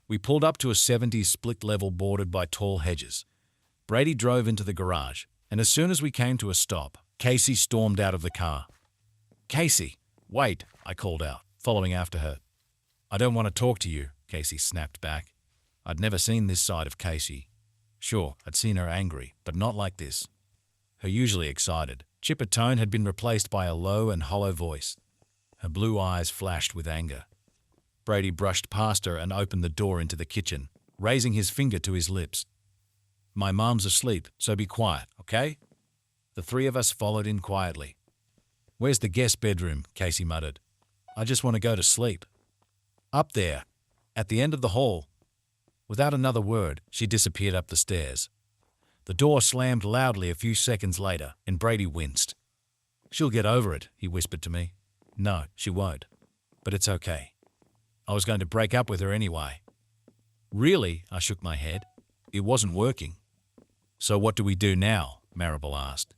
We pulled up to a 70s split level bordered by tall hedges. Brady drove into the garage, and as soon as we came to a stop, Casey stormed out of the car. "Casey, wait," I called out, following after her. "I don't want to talk to you," Casey snapped back. I'd never seen this side of Casey. Sure, I'd seen her angry, but not like this. Her usually excited, chipper tone had been replaced by a low and hollow voice. Her blue eyes flashed with anger. Brady brushed past her and opened the door into the kitchen, raising his finger to his lips. "My mom's asleep, so be quiet, okay?" The three of us followed in quietly. "Where's the guest bedroom?" Casey muttered. "I just want to go to sleep." "Up there, at the end of the hall." Without another word, she disappeared up the stairs. The door slammed loudly a few seconds later, and Brady winced. "She'll get over it," he whispered to me. "No, she won't. But it's okay. I was going to break up with her anyway." "Really?" I shook my head. "It wasn't working." "So what do we do now?" Maribel asked.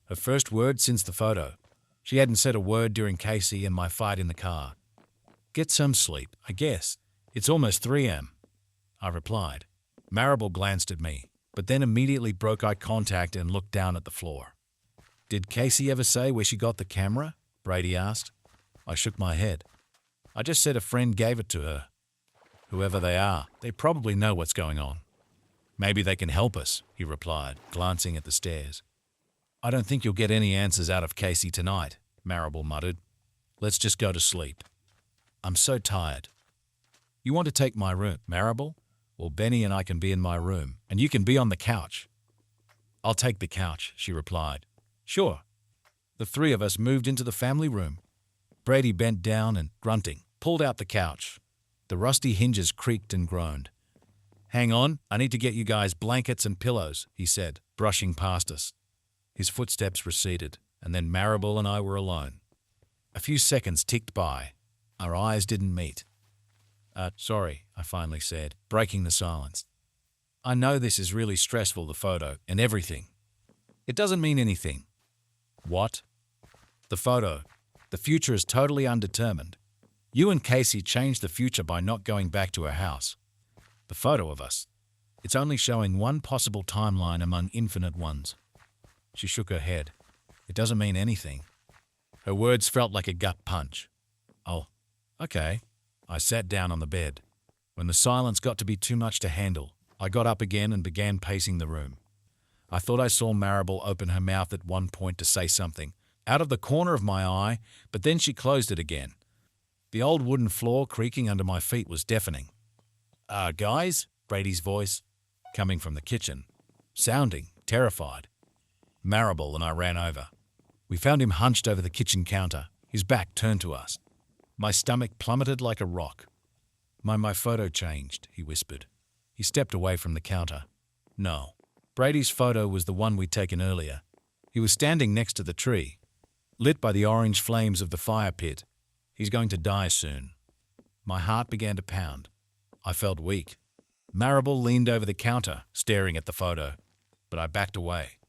Her first word since the photo. She hadn't said a word during Casey and my fight in the car. "Get some sleep, I guess. It's almost 3 a.m. I replied. Maribel glanced at me, but then immediately broke eye contact and looked down at the floor. "Did Casey ever say where she got the camera?" Brady asked. I shook my head. "I just said a friend gave it to her. Whoever they are, they probably know what's going on." "Maybe they can help us," he replied, glancing at the stairs. "I don't think you'll get any answers out of Casey tonight," Maribel muttered. "Let's just go to sleep." "I'm so tired." "You want to take my room, Maribel? Well, Benny and I can be in my room, and you can be on the couch." "I'll take the couch," she replied. "Sure." The three of us moved into the family room. Brady bent down and, grunting, pulled out the couch. The rusty hinges creaked and groaned. "Hang on, I need to get you guys blankets and pillows," he said, brushing past us. His footsteps receded, and then Maribel and I were alone. A few seconds ticked by. Our eyes didn't meet. Sorry," I finally said, breaking the silence. "I know this is really stressful, the photo, and everything." "It doesn't mean anything." "What?" "The photo. The future is totally undetermined. You and Casey changed the future by not going back to her house. The photo of us. It's only showing one possible timeline among infinite ones." She shook her head. "It doesn't mean anything." Her words felt like a gut punch. "Oh, okay." I sat down on the bed. When the silence got to be too much to handle, I got up again and began pacing the room. I thought I saw Maribel open her mouth at one point to say something, out of the corner of my eye, but then she closed it again. The old wooden floor creaking under my feet was deafening. Guys?" Brady's voice, coming from the kitchen, sounding terrified. Maribel and I ran over. We found him hunched over the kitchen counter, his back turned to us. My stomach plummeted like a rock. My photo changed," he whispered. He stepped away from the counter. "No. Brady's photo was the one we'd taken earlier. He was standing next to the tree, lit by the orange flames of the fire pit. He's going to die soon." My heart began to pound. I felt weak. Maribel leaned over the counter, staring at the photo, but I backed away.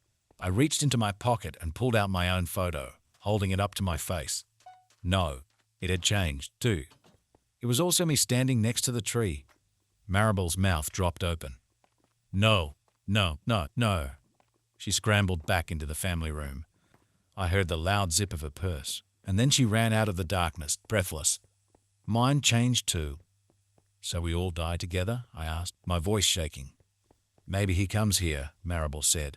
I reached into my pocket and pulled out my own photo, holding it up to my face. No. It had changed, too. It was also me standing next to the tree. Maribel's mouth dropped open. No. She scrambled back into the family room. I heard the loud zip of her purse, and then she ran out of the darkness, breathless. Mine changed, too. "So we all die together?" I asked, my voice shaking. "Maybe he comes here," Maribel said.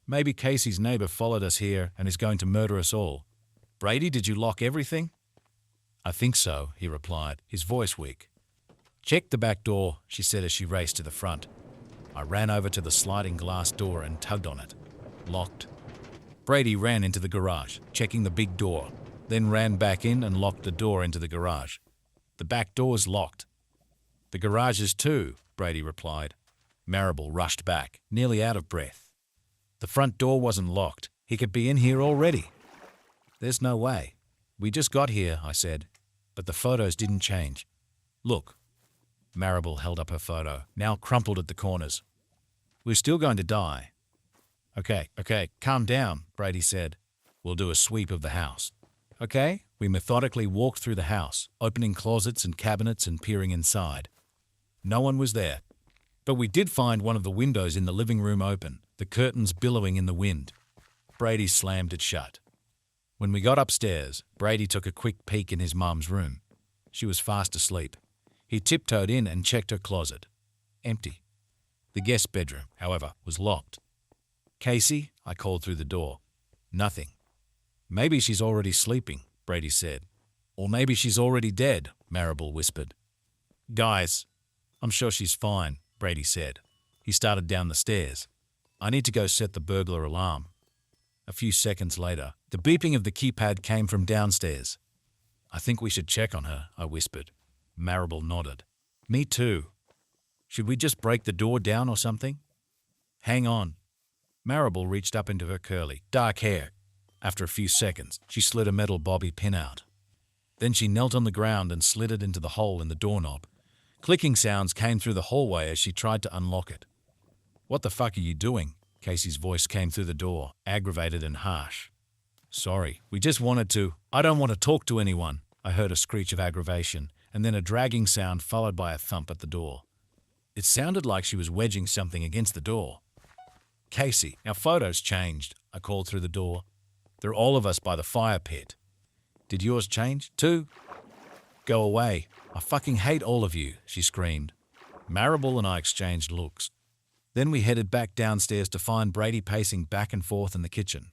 "Maybe Casey's neighbor followed us here and is going to murder us all. Brady, did you lock everything?" "I think so," he replied, his voice weak. "Check the back door," she said as she raced to the front. I ran over to the sliding glass door and tugged on it. Locked. Brady ran into the garage, checking the big door, then ran back in and locked the door into the garage. "The back door's locked." "The garage is too," Brady replied. Maribel rushed back, nearly out of breath. "The front door wasn't locked. He could be in here already." "There's no way. We just got here," I said. "But the photos didn't change. Look." Maribel held up her photo, now crumpled at the corners. "We're still going to die." Okay, calm down," Brady said. "We'll do a sweep of the house." "Okay." We methodically walked through the house, opening closets and cabinets and peering inside. No one was there. But we did find one of the windows in the living room open, the curtains billowing in the wind. Brady slammed it shut. When we got upstairs, Brady took a quick peek in his mum's room. She was fast asleep. He tiptoed in and checked her closet. Empty. The guest bedroom, however, was locked. "Casey," I called through the door. Nothing. "Maybe she's already sleeping," Brady said. "Or maybe she's already dead," Maribel whispered. "Guys, I'm sure she's fine," Brady said. He started down the stairs. "I need to go set the burglar alarm." A few seconds later, the beeping of the keypad came from downstairs. "I think we should check on her," I whispered. Maribel nodded. "Me too. Should we just break the door down or something?" "Hang on." Maribel reached up into her curly, dark hair. After a few seconds, she slid a metal bobby pin out. Then she knelt on the ground and slid it into the hole in the doorknob. Clicking sounds came through the hallway as she tried to unlock it. "What the fuck are you doing?" Casey's voice came through the door, aggravated and harsh. "Sorry, we just wanted to. I don't want to talk to anyone." I heard a screech of aggravation, and then a dragging sound followed by a thump at the door. It sounded like she was wedging something against the door. "Casey, our photos changed," I called through the door. "They're all of us by the fire pit. Did yours change, too?" "Go away. I fucking hate all of you," she screamed. Maribel and I exchanged looks. Then we headed back downstairs to find Brady pacing back and forth in the kitchen.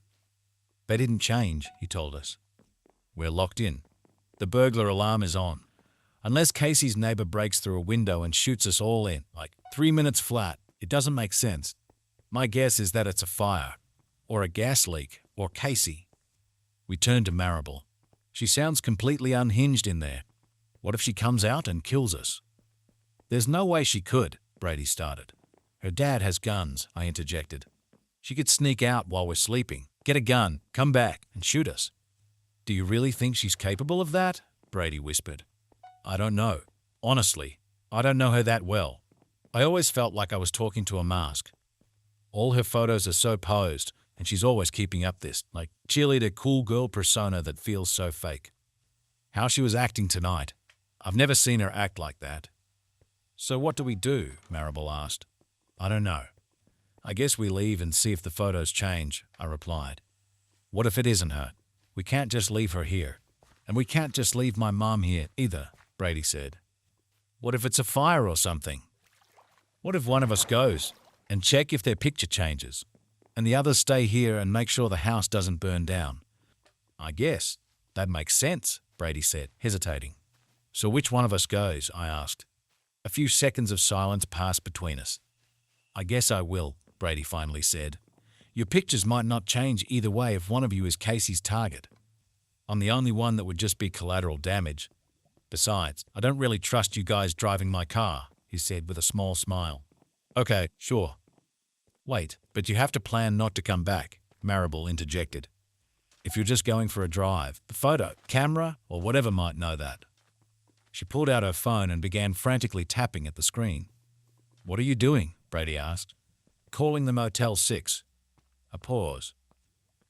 "They didn't change," he told us. "We're locked in. The burglar alarm is on. Unless Casey's neighbor breaks through a window and shoots us all in, like 3 minutes flat, it doesn't make sense. My guess is that it's a fire, or a gas leak, or Casey." We turned to Maribel. "She sounds completely unhinged in there. What if she comes out and kills us?" "There's no way she could," Brady started. "Her dad has guns," I interjected. "She could sneak out while we're sleeping, get a gun, come back, and shoot us." "Do you really think she's capable of that?" Brady whispered. "I don't know. Honestly, I don't know her that well. I always felt like I was talking to a mask. All her photos are so posed, and she's always keeping up this, like, cheerleader cool girl persona that feels so fake. How she was acting tonight. I've never seen her act like that." "So what do we do?" Maribel asked. "I don't know. I guess we leave and see if the photos change," I replied. "What if it isn't her? We can't just leave her here. And we can't just leave my mom here either," Brady said. "What if it's a fire or something? What if one of us goes and check if their picture changes, and the others stay here and make sure the house doesn't burn down?" "I guess that makes sense," Brady said, hesitating. "So which one of us goes?" I asked. A few seconds of silence passed between us. "I guess I will," Brady finally said. "Your pictures might not change either way if one of you is Casey's target. I'm the only one that would just be collateral damage. Besides, I don't really trust you guys driving my car," he said with a small smile. "Okay, sure." "Wait, but you have to plan not to come back," Maribel interjected. "If you're just going for a drive, the photo, camera, or whatever might know that." She pulled out her phone and began frantically tapping at the screen. "What are you doing?" Brady asked. "Calling the Motel 6. A pause.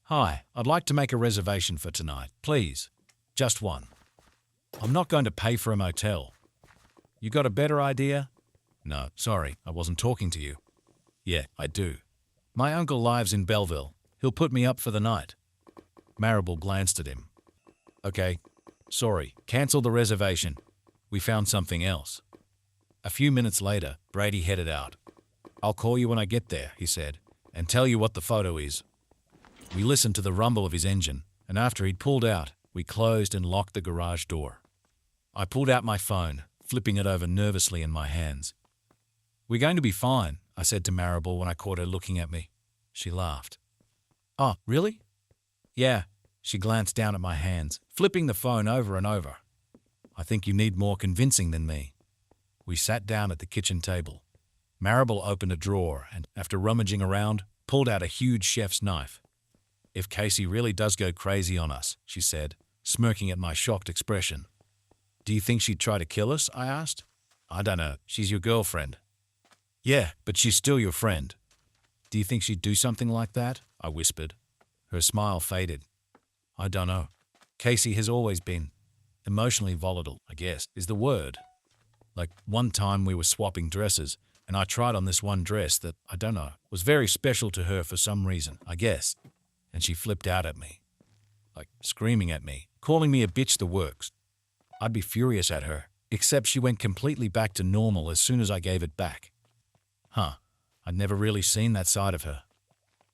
"Hi, I'd like to make a reservation for tonight, please. Just one. I'm not going to pay for a motel. You got a better idea?" "No, sorry, I wasn't talking to you." "Yeah, I do. My uncle lives in Belleville. He'll put me up for the night." Maribel glanced at him. "Okay, sorry, cancel the reservation. We found something else." A few minutes later, Brady headed out. "I'll call you when I get there," he said, "and tell you what the photo is." We listened to the rumble of his engine, and after he'd pulled out, we closed and locked the garage door. I pulled out my phone, flipping it over nervously in my hands. "We're going to be fine," I said to Maribel when I caught her looking at me. She laughed. "Oh, really?" "Yeah." She glanced down at my hands, flipping the phone over and over. "I think you need more convincing than me." We sat down at the kitchen table. Maribel opened a drawer and, after rummaging around, pulled out a huge chef's knife. "If Casey really does go crazy on us," she said, smirking at my shocked expression. "Do you think she'd try to kill us?" I asked. "I don't know. She's your girlfriend." "Yeah, but she's still your friend." "Do you think she'd do something like that?" I whispered. Her smile faded. "I don't know. Casey has always been emotionally volatile, I guess, is the word. Like one time we were swapping dresses, and I tried on this one dress that, I don't know, was very special to her for some reason, I guess. And she flipped out at me, like screaming at me, calling me a bitch the works. I'd be furious at her, except she went completely back to normal as soon as I gave it back. Huh, I'd never really seen that side of her.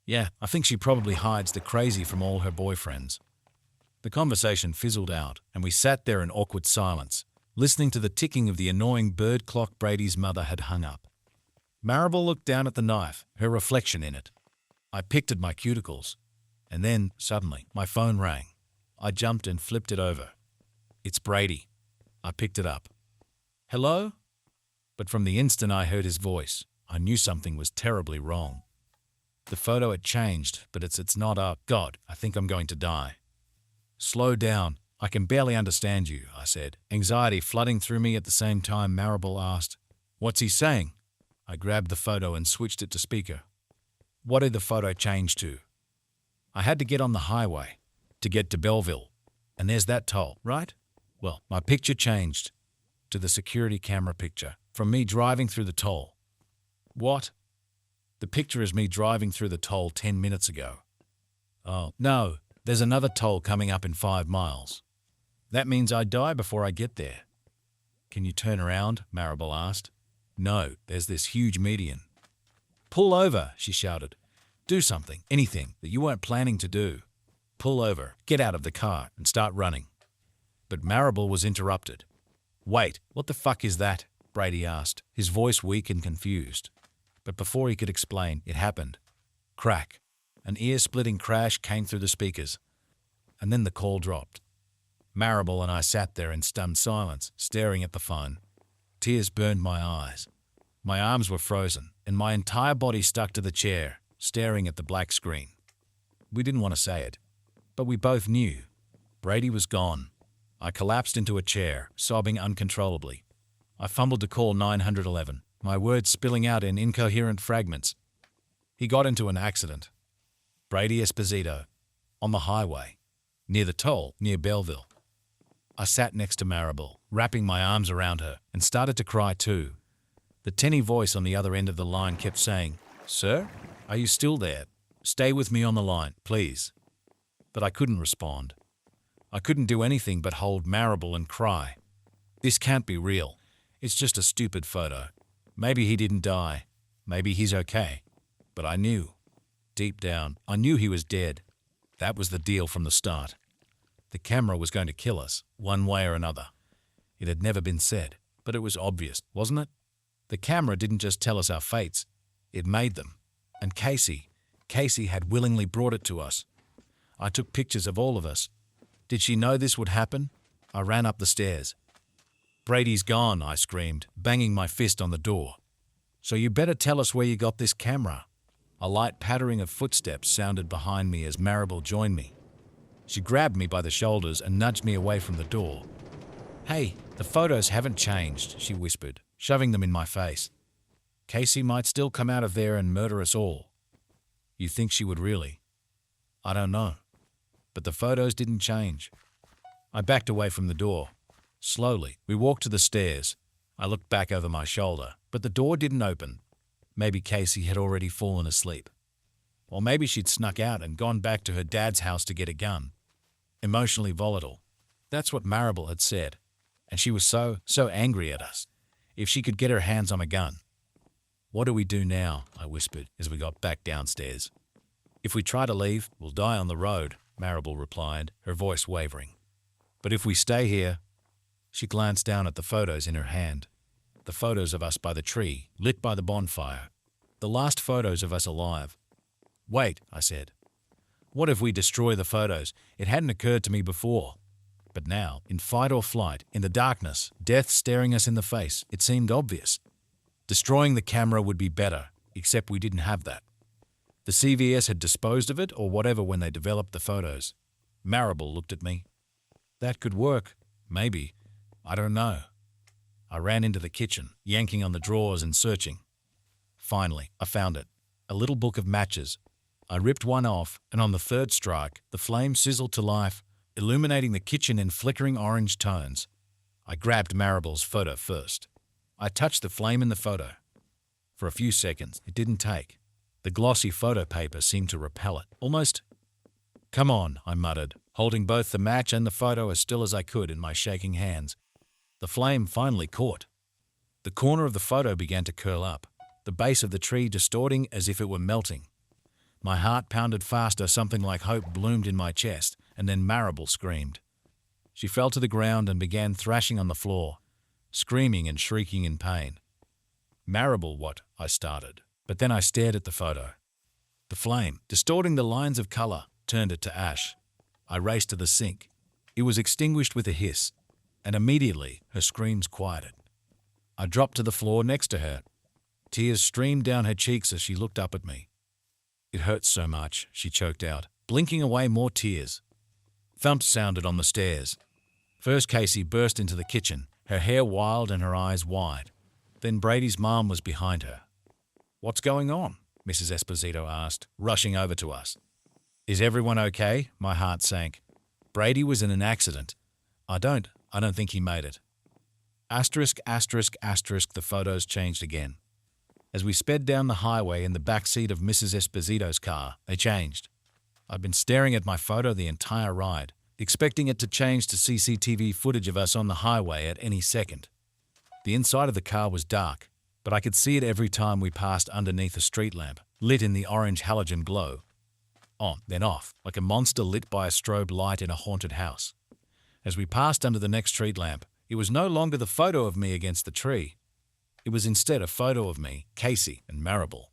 Yeah, I think she probably hides the crazy from all her boyfriends. The conversation fizzled out, and we sat there in awkward silence, listening to the ticking of the annoying bird clock Brady's mother had hung up. Maribel looked down at the knife, her reflection in it. I picked at my cuticles, and then, suddenly, my phone rang. I jumped and flipped it over. It's Brady. I picked it up. Hello? But from the instant I heard his voice, I knew something was terribly wrong. The photo had changed, but it's not up. God, I think I'm going to die. Slow down. I can barely understand you, I said, anxiety flooding through me at the same time Maribel asked, What's he saying? I grabbed the photo and switched it to speaker. What did the photo change to? I had to get on the highway to get to Belleville, and there's that toll, right? Well, my picture changed to the security camera picture from me driving through the toll. What? The picture is me driving through the toll 10 minutes ago. Oh, no, there's another toll coming up in 5 miles. That means I die before I get there. Can you turn around? Maribel asked. No, there's this huge median. Pull over, she shouted. Do something, anything that you weren't planning to do. Pull over, get out of the car, and start running. But Maribel was interrupted. Wait, what the fuck is that? Brady asked, his voice weak and confused. But before he could explain, it happened. Crack. An ear-splitting crash came through the speakers. And then the call dropped. Maribel and I sat there in stunned silence, staring at the phone. Tears burned my eyes. My arms were frozen, and my entire body stuck to the chair, staring at the black screen. We didn't want to say it, but we both knew. Brady was gone. I collapsed into a chair, sobbing uncontrollably. I fumbled to call 911, my words spilling out in incoherent fragments. He got into an accident. Brady Esposito, on the highway, near the toll, near Belleville. I sat next to Maribel, wrapping my arms around her, and started to cry too. The tinny voice on the other end of the line kept saying, Sir, are you still there? Stay with me on the line, please. But I couldn't respond. I couldn't do anything but hold Maribel and cry. This can't be real. It's just a stupid photo. Maybe he didn't die. Maybe he's okay. But I knew. Deep down, I knew he was dead. That was the deal from the start. The camera was going to kill us, one way or another. It had never been said, but it was obvious, wasn't it? The camera didn't just tell us our fates, it made them. And Casey had willingly brought it to us. I took pictures of all of us. Did she know this would happen? I ran up the stairs. Brady's gone, I screamed, banging my fist on the door. So you better tell us where you got this camera. A light pattering of footsteps sounded behind me as Maribel joined me. She grabbed me by the shoulders and nudged me away from the door. Hey, the photos haven't changed, she whispered, shoving them in my face. Casey might still come out of there and murder us all. You think she would really? I don't know. But the photos didn't change. I backed away from the door. Slowly, we walked to the stairs. I looked back over my shoulder, but the door didn't open. Maybe Casey had already fallen asleep. Or maybe she'd snuck out and gone back to her dad's house to get a gun. Emotionally volatile. That's what Maribel had said. And she was so angry at us. If she could get her hands on a gun. What do we do now? I whispered as we got back downstairs. If we try to leave, we'll die on the road, Maribel replied, her voice wavering. But if we stay here... She glanced down at the photos in her hand. The photos of us by the tree, lit by the bonfire. The last photos of us alive. Wait, I said. What if we destroy the photos? It hadn't occurred to me before. But now, in fight or flight, in the darkness, death staring us in the face, it seemed obvious. Destroying the camera would be better, except we didn't have that. The CVS had disposed of it or whatever when they developed the photos. Maribel looked at me. That could work. Maybe. I don't know. I ran into the kitchen, yanking on the drawers and searching. Finally, I found it. A little book of matches. I ripped one off, and on the third strike, the flame sizzled to life, illuminating the kitchen in flickering orange tones. I grabbed Maribel's photo first. I touched the flame in the photo. For a few seconds, it didn't take. The glossy photo paper seemed to repel it, almost. "Come on," I muttered, holding both the match and the photo as still as I could in my shaking hands. The flame finally caught. The corner of the photo began to curl up, the base of the tree distorting as if it were melting. My heart pounded faster, something like hope bloomed in my chest, and then Maribel screamed. She fell to the ground and began thrashing on the floor, screaming and shrieking in pain. "Maribel, what?" I started, but then I stared at the photo. The flame, distorting the lines of color, turned it to ash. I raced to the sink. It was extinguished with a hiss, and immediately her screams quieted. I dropped to the floor next to her. Tears streamed down her cheeks as she looked up at me. "It hurts so much," she choked out, blinking away more tears. Thumps sounded on the stairs. First Casey burst into the kitchen, her hair wild and her eyes wide. Then Brady's mom was behind her. "What's going on?" Mrs. Esposito asked, rushing over to us. "Is everyone okay?" My heart sank. "Brady was in an accident. I don't think he made it." Asterisk, asterisk, asterisk, the photos changed again. As we sped down the highway in the back seat of Mrs. Esposito's car, they changed. I'd been staring at my photo the entire ride, expecting it to change to CCTV footage of us on the highway at any second. The inside of the car was dark, but I could see it every time we passed underneath a street lamp, lit in the orange halogen glow. On, then off, like a monster lit by a strobe light in a haunted house. As we passed under the next street lamp, it was no longer the photo of me against the tree. It was instead a photo of me, Casey, and Maribel.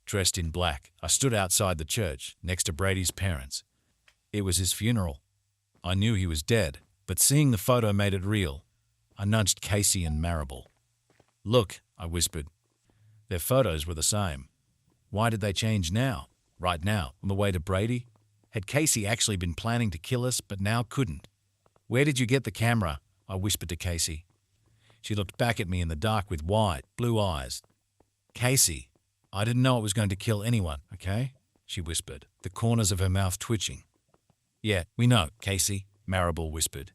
Dressed in black, I stood outside the church, next to Brady's parents. It was his funeral. I knew he was dead, but seeing the photo made it real. I nudged Casey and Maribel. "Look," I whispered. Their photos were the same. Why did they change now? Right now, on the way to Brady? Had Casey actually been planning to kill us, but now couldn't? "Where did you get the camera?" I whispered to Casey. She looked back at me in the dark with wide, blue eyes. "Casey, I didn't know it was going to kill anyone, okay?" she whispered, the corners of her mouth twitching. "Yeah, we know, Casey," Maribel whispered.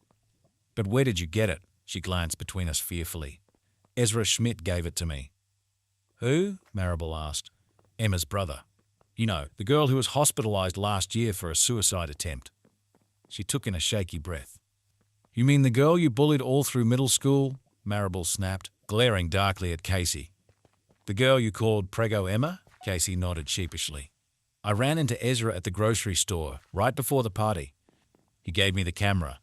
"But where did you get it?" She glanced between us fearfully. "Ezra Schmidt gave it to me." "Who?" Maribel asked. "Emma's brother. You know, the girl who was hospitalized last year for a suicide attempt." She took in a shaky breath. "You mean the girl you bullied all through middle school?" Maribel snapped, glaring darkly at Casey. "The girl you called Prego Emma?" Casey nodded sheepishly. "I ran into Ezra at the grocery store right before the party. He gave me the camera.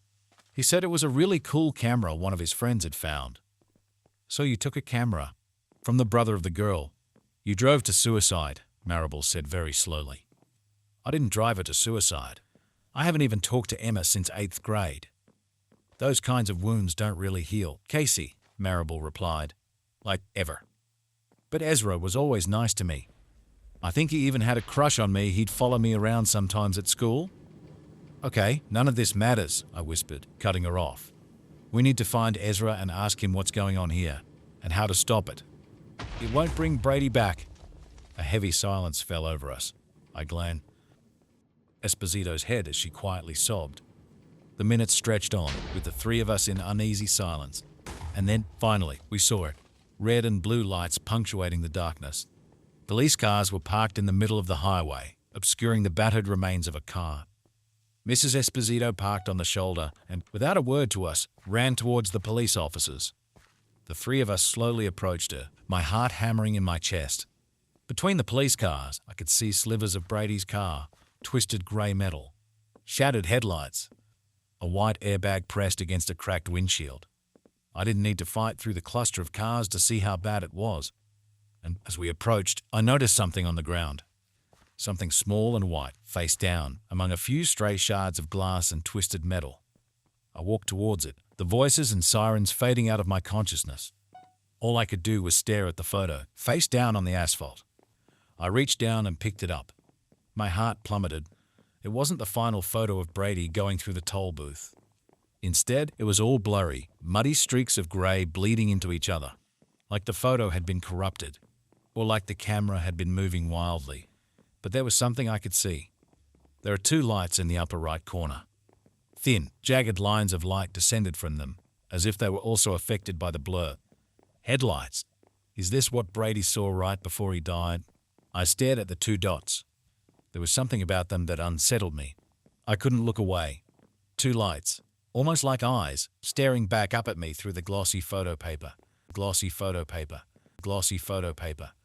He said it was a really cool camera one of his friends had found." "So you took a camera from the brother of the girl. You drove to suicide," Maribel said very slowly. "I didn't drive her to suicide. I haven't even talked to Emma since 8th grade. Those kinds of wounds don't really heal, Casey," Maribel replied. "Like, ever. But Ezra was always nice to me. I think he even had a crush on me. He'd follow me around sometimes at school." "Okay, none of this matters," I whispered, cutting her off. "We need to find Ezra and ask him what's going on here, and how to stop it. It won't bring Brady back." A heavy silence fell over us. I glanced at Esposito's head as she quietly sobbed. The minutes stretched on, with the three of us in uneasy silence. And then, finally, we saw it. Red and blue lights punctuating the darkness. Police cars were parked in the middle of the highway, obscuring the battered remains of a car. Mrs. Esposito parked on the shoulder and, without a word to us, ran towards the police officers. The three of us slowly approached her, my heart hammering in my chest. Between the police cars, I could see slivers of Brady's car, twisted grey metal, shattered headlights, a white airbag pressed against a cracked windshield. I didn't need to fight through the cluster of cars to see how bad it was. And as we approached, I noticed something on the ground. Something small and white, face down, among a few stray shards of glass and twisted metal. I walked towards it, the voices and sirens fading out of my consciousness. All I could do was stare at the photo, face down on the asphalt. I reached down and picked it up. My heart plummeted. It wasn't the final photo of Brady going through the toll booth. Instead, it was all blurry, muddy streaks of grey bleeding into each other, like the photo had been corrupted, or like the camera had been moving wildly. But there was something I could see. There are two lights in the upper right corner. Thin, jagged lines of light descended from them, as if they were also affected by the blur. Headlights. Is this what Brady saw right before he died? I stared at the two dots. There was something about them that unsettled me. I couldn't look away. Two lights, almost like eyes, staring back up at me through the glossy photo paper. Glossy photo paper. Glossy photo paper.